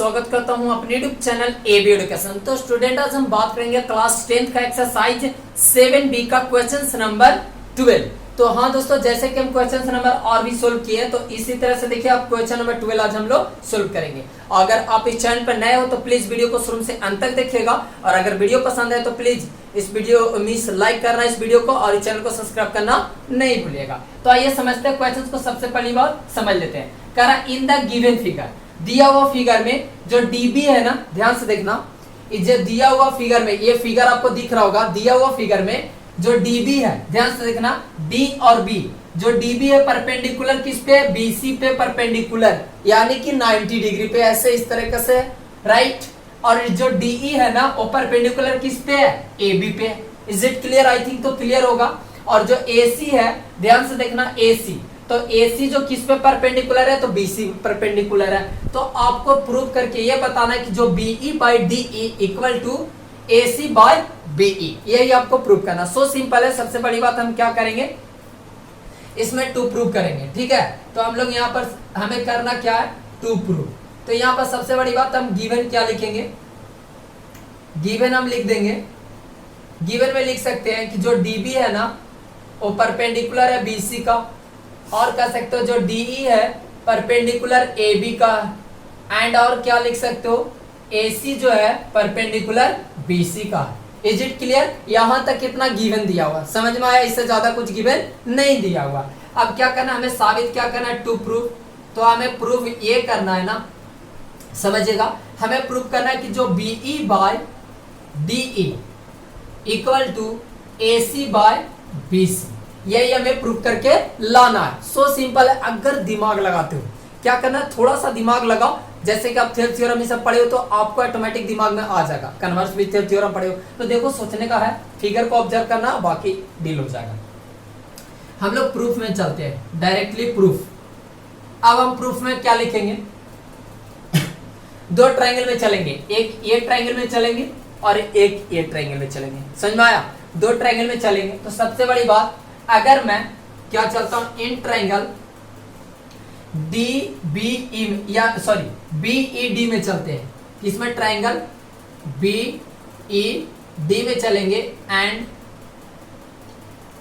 स्वागत करता हूं अपने यूट्यूब चैनल एबी एजुकेशन। तो स्टूडेंट आज हम बात करेंगे क्लास 10th का एक्सरसाइज 7B का क्वेश्चन नंबर 12। तो हाँ दोस्तों, जैसे कि हम क्वेश्चन नंबर और भी सोल्व किए तो इसी तरह से देखिए आप क्वेश्चन नंबर 12 आज हम लोग सोल्व करेंगे। अगर आप इस चैनल पर नए हो तो प्लीज वीडियो को शुरू से अंत तक देखिएगा, और अगर वीडियो पसंद है तो प्लीज इस वीडियो मीन्स लाइक करना इस वीडियो को, और इस चैनल को सब्सक्राइब करना नहीं भूलिएगा। तो आइए समझते हैं क्वेश्चन को। सबसे पहली बात समझ लेते हैं। कह रहा इन द गिवन फिगर, दिया हुआ फिगर में जो डीबी है ना, ध्यान से देखना, जो दिया हुआ फिगर में, ये फिगर आपको दिख रहा होगा, दिया हुआ फिगर में जो डीबी है, ध्यान से देखना, डी और बी, जो डीबी है परपेंडिकुलर किस पे, बीसी पे परपेंडिकुलर, यानी कि 90 डिग्री पे, ऐसे इस तरीके से, राइट। और जो डीई है ना वो परपेंडिकुलर किस पे है, एबी पे। Is it clear? I think तो क्लियर होगा। और जो एसी है, ध्यान से देखना, एसी, तो AC जो किस पे परपेंडिकुलर है, तो BC परपेंडिकुलर है। तो आपको प्रूव करके ये बताना है कि जो BE by DE equal to AC by BE, यही आपको प्रूव करना। सो सिंपल है। सबसे बड़ी बात हम क्या करेंगे, इसमें टू प्रूव करेंगे, ठीक है। तो हम लोग यहाँ पर हमें करना क्या है, टू प्रूव। तो यहाँ पर सबसे बड़ी बात हम गिवन क्या लिखेंगे, गिवन हम लिख देंगे, गिवन में लिख सकते हैं कि जो DB है ना वो परपेंडिकुलर है BC का, और कह सकते हो जो DE है परपेंडिकुलर AB का, एंड और क्या लिख सकते हो, AC जो है परपेंडिकुलर BC का। Is it clear? यहां तक कितना गिवन दिया हुआ, समझ में आया? इससे ज्यादा कुछ गिवन नहीं दिया हुआ। अब क्या करना, हमें साबित क्या करना है, टू प्रूव। तो हमें प्रूव ये करना है ना, समझिएगा, हमें प्रूव करना है कि जो BE by DE equal to AC by BC, यही हमें प्रूव करके लाना है। सो सिंपल है। अगर दिमाग लगाते हो, क्या करना है, थोड़ा सा दिमाग लगाओ। जैसे कि आप थेल थ्योरम ये सब पढ़े हो तो आपको ऑटोमेटिक दिमाग में आ जाएगा। कन्वर्स भी थेल थ्योरम पढ़े हो तो देखो, सोचने का है, फिगर को ऑब्जर्व करना, बाकी डील हो जाएगा। हम लोग प्रूफ में चलते हैं, डायरेक्टली प्रूफ। अब हम प्रूफ में क्या लिखेंगे, दो ट्रायंगल में चलेंगे, एक ये ट्रायंगल में चलेंगे और एक ये ट्रायंगल में चलेंगे। समझ में आया? दो ट्रायंगल में चलेंगे। तो सबसे बड़ी बात, अगर मैं क्या चलता हूं, इन ट्रायंगल DBE या सॉरी BED में चलते हैं, इसमें ट्रायंगल BED में चलेंगे, एंड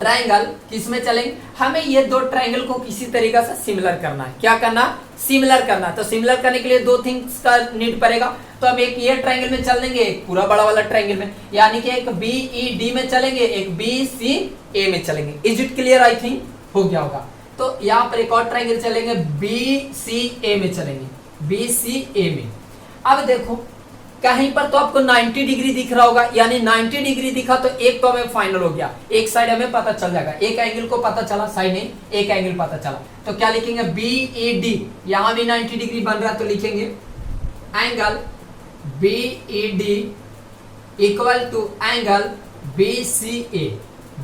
ट्रायंगल किस में चलेंगे, हमें ये दो ट्रायंगल को किसी तरीके से सिमिलर करना है। क्या करना, सिमिलर करना। तो सिमिलर करने के लिए दो थिंग्स का नीड पड़ेगा। तो हम एक ये ट्रायंगल में चल देंगे, एक पूरा बड़ा वाला ट्रायंगल में, यानी कि एक BED में चलेंगे, एक BCA में चलेंगे। Is it clear? I think हो गया होगा। तो यहाँ पर एक और ट्रायंगल चलेंगे, BCA में चलेंगे, BCA में। अब देखो कहीं पर तो आपको 90 डिग्री दिख रहा होगा, यानी 90 डिग्री दिखा तो एक तो हमें फाइनल हो गया, एक साइड हमें पता चल जाएगा, एक एंगल को पता चला, साइड नहीं, एक एंगल पता चला। तो क्या लिखेंगे, BED, यहां भी 90 डिग्री बन रहा है तो लिखेंगे angle BED equal to angle BCA,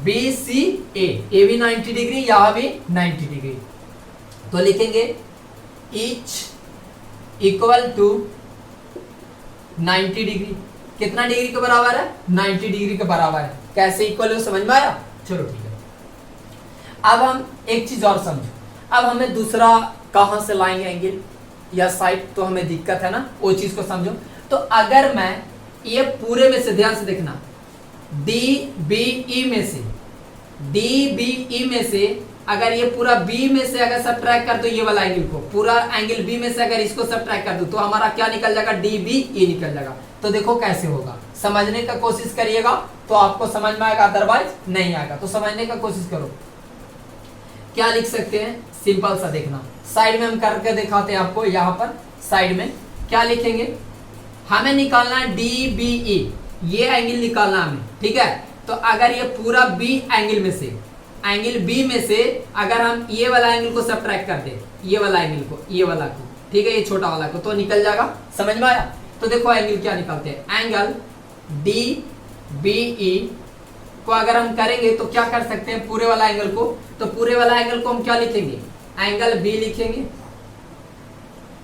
BCA, ये भी 90 डिग्री, यहां भी 90 डिग्री, तो लिखेंगे ईच इक्वल टू 90 डिग्री। कितना डिग्री के बराबर है, 90 डिग्री के बराबर है। कैसे इक्वल हो, समझ में आया? चलो ठीक है। अब हम एक चीज और समझो, अब हमें दूसरा कहां से लाएंगे एंगल या साइड, तो हमें दिक्कत है ना, वो चीज को समझो। तो अगर मैं ये पूरे में से, ध्यान से देखना, DBE में से, DBE में से अगर ये पूरा B में से अगर सब्ट्रैक्ट कर दो ये वाला एंगल को, पूरा एंगल B में से अगर इसको सब्ट्रैक्ट कर दो तो हमारा क्या निकल जाएगा, DBE निकल जाएगा। तो देखो कैसे होगा, समझने का कोशिश करिएगा तो आपको समझ में आएगा, अदरवाइज नहीं आएगा। तो समझने का कोशिश करो। क्या लिख सकते हैं, सिंपल सा देखना, साइड में हम करके दिखाते हैं आपको। यहाँ पर साइड में क्या लिखेंगे, हमें निकालना है DBE, ये एंगल निकालना हमें, ठीक है। तो अगर ये पूरा B एंगल में से, एंगल B में से अगर हम ये वाला एंगल को सब्ट्रैक्ट कर दे, ये वाला एंगल को, ये वाला को, ठीक है, ये छोटा वाला को, तो निकल जाएगा। समझ में आया? तो देखो एंगल क्या निकलते हैं, एंगल DBE को अगर हम करेंगे तो क्या कर सकते हैं, पूरे वाला एंगल को, तो पूरे वाला एंगल को हम क्या लिखेंगे, एंगल B लिखेंगे,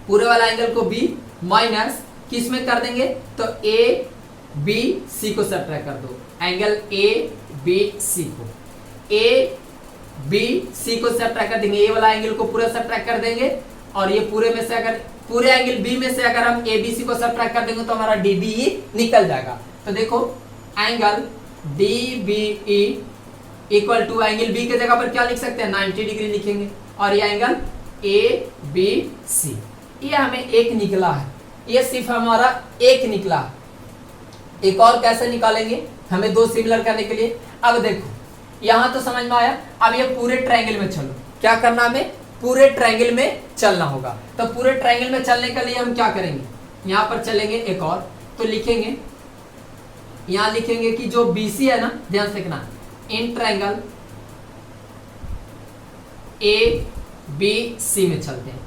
पूरे वाला एंगल को B माइनस किस में कर देंगे, तो ABC को सब्ट्रैक्ट कर दो, एंगल ABC को, ABC को सब्ट्रैक्ट कर देंगे, ये वाला एंगल को पूरा सब्ट्रैक्ट कर देंगे, और ये पूरे में से अगर पूरे एंगल बी में से अगर हम एबीसी को सब्ट्रैक्ट कर देंगे तो हमारा डीबीई निकल जाएगा। तो देखो angle DBE equal to angle B के जगह पर क्या लिख सकते हैं 90 डिग्री लिखेंगे, और ये एंगल ए बी सी, ये हमें एक निकला है, ये सिर्फ हमारा एक निकला है। एक और कैसे निकालेंगे हमें दो सिमिलर करने के लिए। अब देखो यहां तो समझ में आया, अब ये पूरे ट्रायंगल में चलो, क्या करना हमें पूरे ट्रायंगल में चलना होगा। तो पूरे ट्रायंगल में चलने के लिए हम क्या करेंगे, यहां पर चलेंगे एक और, तो लिखेंगे यहां लिखेंगे कि जो बीसी है ना, ध्यान से देखना, इन ट्रायंगल ए बी सी में चलते हैं,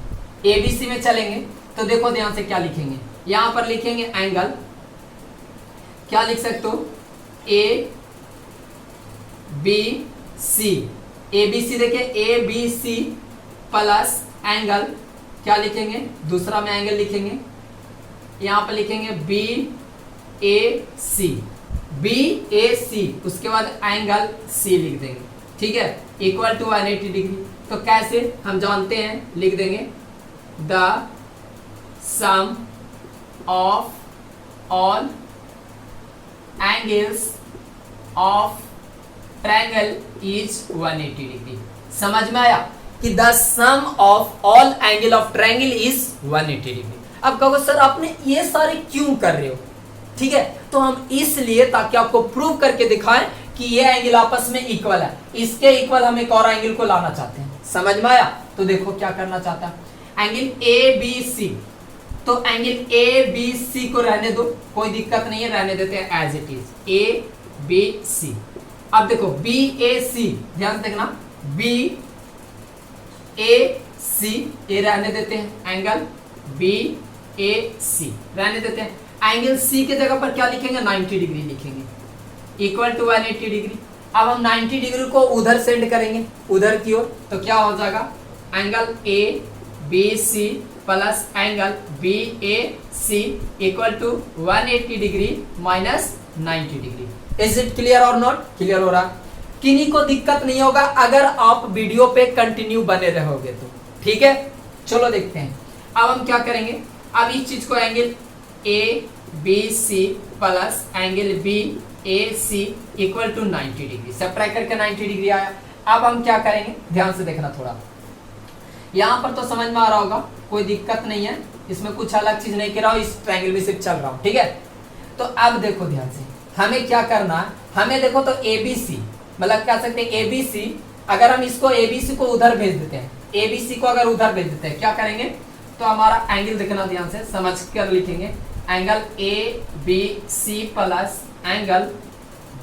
ए बी सी में चलेंगे तो देखो ध्यान से क्या लिखेंगे, यहां पर लिखेंगे एंगल, क्या लिख सकते हो ए बी सी, ए बी सी देखिए A B C plus angle, क्या लिखेंगे दूसरा में एंगल लिखेंगे, यहां पर लिखेंगे B A C, B A सी, उसके बाद एंगल सी लिख देंगे, ठीक है, इक्वल टू 180 डिग्री। तो कैसे हम जानते हैं, लिख देंगे the sum of all angles of triangle is 180 degree. समझ में आया कि the sum of all angle of triangle is 180 degree. अब कहो सर आपने ये सारे क्यों कर रहे हो, ठीक है, तो हम इसलिए ताकि आपको प्रूव करके दिखाएं कि ये एंगल आपस में इक्वल है, इसके इक्वल हम एक और एंगल को लाना चाहते हैं। समझ में आया। तो देखो क्या करना चाहता है, एंगल ए बी सी, तो एंगल ए बी सी को रहने दो, कोई दिक्कत नहीं है, रहने देते हैं as it is A B C. अब देखो बी ए सी, ध्यान देखना, बी ए सी ये रहने देते हैं, एंगल बी ए सी रहने देते हैं, एंगल सी के जगह पर क्या लिखेंगे 90 डिग्री लिखेंगे, इक्वल टू 180 डिग्री। अब हम 90 डिग्री को उधर सेंड करेंगे, उधर की ओर, तो क्या हो जाएगा angle A B C plus angle B A C equal to 180 degree minus 90 degree. Is it clear और नॉट क्लियर हो रहा, किन्हीं को दिक्कत नहीं होगा अगर आप वीडियो पे कंटिन्यू बने रहोगे तो, ठीक है। चलो देखते हैं अब हम क्या करेंगे, अब इस चीज को angle A B C plus angle B A C equal to 90 degree, subtract करके 90 डिग्री आया। अब हम क्या करेंगे, ध्यान से देखना थोड़ा, यहां पर तो समझ में आ रहा होगा, कोई दिक्कत नहीं है, इसमें कुछ अलग चीज नहीं कर रहा हूं, इस ट्रायंगल में सिर्फ चल रहा हूं, ठीक है। तो अब देखो ध्यान से, हमें क्या करना है, हमें देखो तो एबीसी मतलब कह सकते हैं एबीसी, अगर हम इसको एबीसी को उधर भेज देते हैं, एबीसी को अगर उधर भेज देते हैं क्या करेंगे, तो हमारा एंगल देखना ध्यान से, समझ कर लिखेंगे, angle A B C plus angle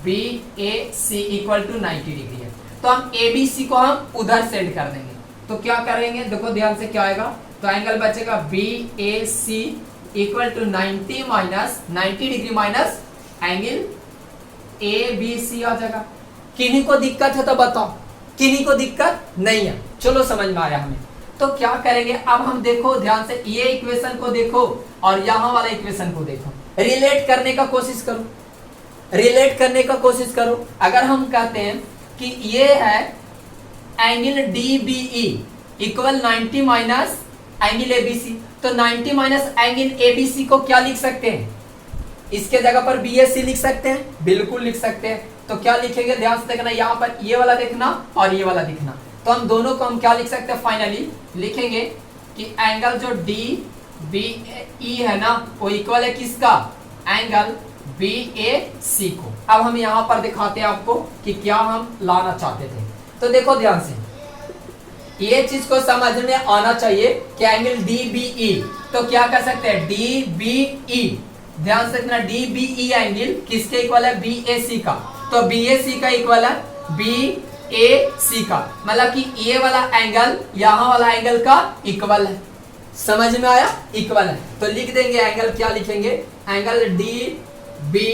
B A C equal to 90 degree है। तो हम ए बी सी को हम उधर सेंड कर देंगे, तो क्या करेंगे देखो ध्यान से क्या आएगा, तो एंगल बचेगा B A C equal to 90 minus 90 degree minus angle A B C आ जाएगा। किन्हीं को दिक्कत है तो बताओ, किन्हीं को दिक्कत नहीं है, चलो समझ में आया हमें। तो क्या करेंगे, अब हम देखो ध्यान से, ये इक्वेशन को देखो और यहां वाला इक्वेशन को देखो, रिलेट करने का कोशिश करो, रिलेट करने का कोशिश करो। अगर हम कहते हैं कि ये है angle DBE equal 90 minus angle ABC, तो 90 माइनस एंगल एबीसी को क्या लिख सकते हैं, इसके जगह पर बीएसी लिख सकते हैं, बिल्कुल लिख सकते हैं। तो क्या लिखेंगे ध्यान से देखना, यहाँ पर ये वाला देखना और ये वाला दिखना, तो हम दोनों को हम क्या लिख सकते हैं, फाइनली लिखेंगे कि एंगल जो डी बी ई है ना वो इक्वल है किसका, एंगल बी ए सी को। अब हम यहाँ पर दिखाते हैं आपको कि क्या हम लाना चाहते थे। तो देखो ध्यान से, ये चीज को समझ में आना चाहिए कि एंगल डी बी ई, तो क्या कर सकते हैं डी बी ई, ध्यान से देखना, डी बी ई एंगल किसके इक्वल है, बी ए सी का, तो बी ए सी का इक्वल है बी ए सी का, मतलब कि ये वाला एंगल यहाँ वाला एंगल का इक्वल है। समझ में आया, इक्वल है, तो लिख देंगे एंगल, क्या लिखेंगे, एंगल डी बी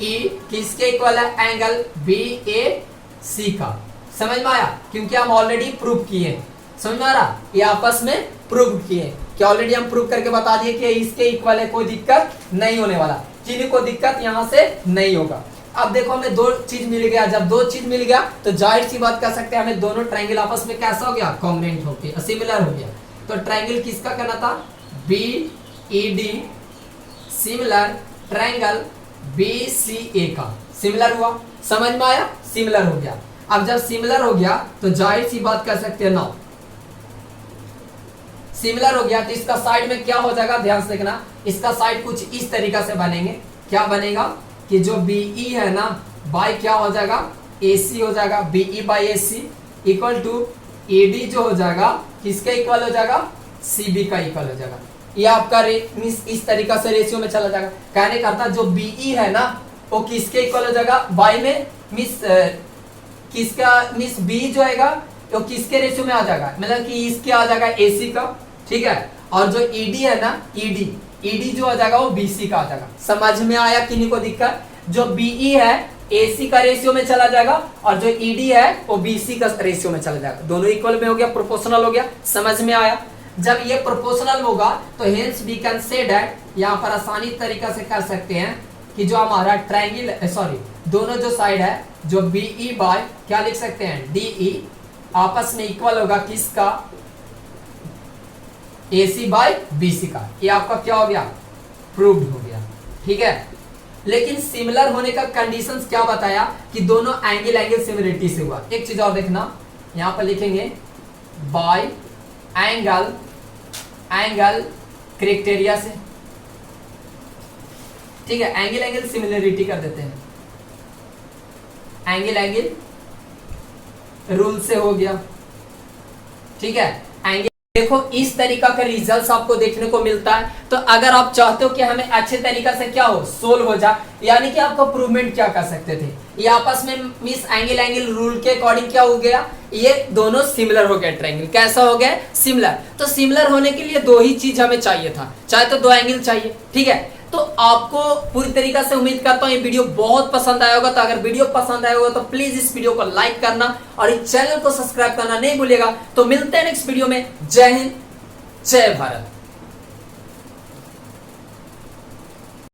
ई किसके इक्वल है, एंगल बी ए सी का। समझ में आया, क्योंकि हम ऑलरेडी प्रूव किए, समझ में आ रहा, ये आपस में प्रूव किए कि ऑलरेडी हम प्रूव करके बता दिए कि इसके इक्वल है, कोई दिक्कत नहीं होने वाला, किन्हीं को दिक्कत यहाँ से नहीं होगा। अब देखो हमें दो चीज मिल गया, जब दो चीज मिल गया तो जाहिर सी बात कह सकते हैं हमें दोनों ट्रायंगल आपस में कैसा हो गया, कॉन्ग्रुएंट हो गया, सिमिलर हो गया। तो ट्रायंगल किसका करना था, BED सिमिलर ट्रायंगल BCA का सिमिलर हुआ। समझ में आया? सिमिलर हो गया। अब जब सिमिलर हो गया तो जाहिर सी बात कर सकते हैं ना, सिमिलर हो गया तो इसका साइड में क्या हो जाएगा, ध्यान से देखना, इसका साइड कुछ इस तरीका से बनेंगे। क्या बनेगा कि जो BE है ना बाय क्या हो जाएगा, AC हो जाएगा। BE by AC equal to AD जो हो जाएगा किसके इक्वल हो जाएगा, CB का इक्वल हो जाएगा। ये आपका इस तरीका से रेशियो में चला जाएगा। कहने का अर्थ जो BE है ना वो किसके इक्वल हो जाएगा, बाय में किसका मिस B जो आएगा तो किसके रेशियो में आ जाएगा, मतलब कि इसके आ जाएगा AC का, ठीक है। और जो ED है ना ED जो आ जाएगा वो BC का आ जाएगा। समझ में आया? किन्हीं को दिक्कत? जो BE है AC का रेशियो में चला जाएगा और जो ED है वो BC का रेशियो में चला जाएगा। दोनों इक्वल में हो गया, प्रोपोर्शनल हो गया। समझ में आया? जब ये प्रोपोर्शनल होगा तो hence we can say that, यहाँ पर आसानी तरीका से कर सकते हैं कि जो हमारा ट्रायंगल दोनों जो साइड है जो BE बाय क्या लिख सकते हैं, DE आपस में इक्वल होगा किसका, AC बाय BC का। ये आपका क्या हो गया, प्रूव्ड हो गया, ठीक है। लेकिन सिमिलर होने का कंडीशंस क्या बताया कि दोनों एंगल सिमिलरिटी से हुआ। एक चीज और देखना, यहां पर लिखेंगे बाय एंगल क्राइटेरिया से, ठीक है। एंगल सिमिलरिटी कर देते हैं, एंगल रूल से हो गया, ठीक है। एंगल देखो इस तरीका का रिजल्ट्स आपको देखने को मिलता है। तो अगर आप चाहते हो कि हमें अच्छे तरीका से क्या हो, सोल्व हो जाए, यानी कि आपको प्रूवमेंट क्या कर सकते थे, ये आपस में मिस एंगल रूल के अकॉर्डिंग क्या हो गया, ये दोनों सिमिलर हो गया। ट्रायंगल कैसा हो गया, सिमिलर। तो सिमिलर होने के लिए दो ही चीज हमें चाहिए था, चाहे तो दो एंगल चाहिए, ठीक है। तो आपको पूरी तरीका से उम्मीद करता हूं ये वीडियो बहुत पसंद आया होगा। तो अगर वीडियो पसंद आया होगा तो प्लीज इस वीडियो को लाइक करना और इस चैनल को सब्सक्राइब करना नहीं भूलिएगा। तो मिलते हैं नेक्स्ट वीडियो में। जय हिंद, जय भारत।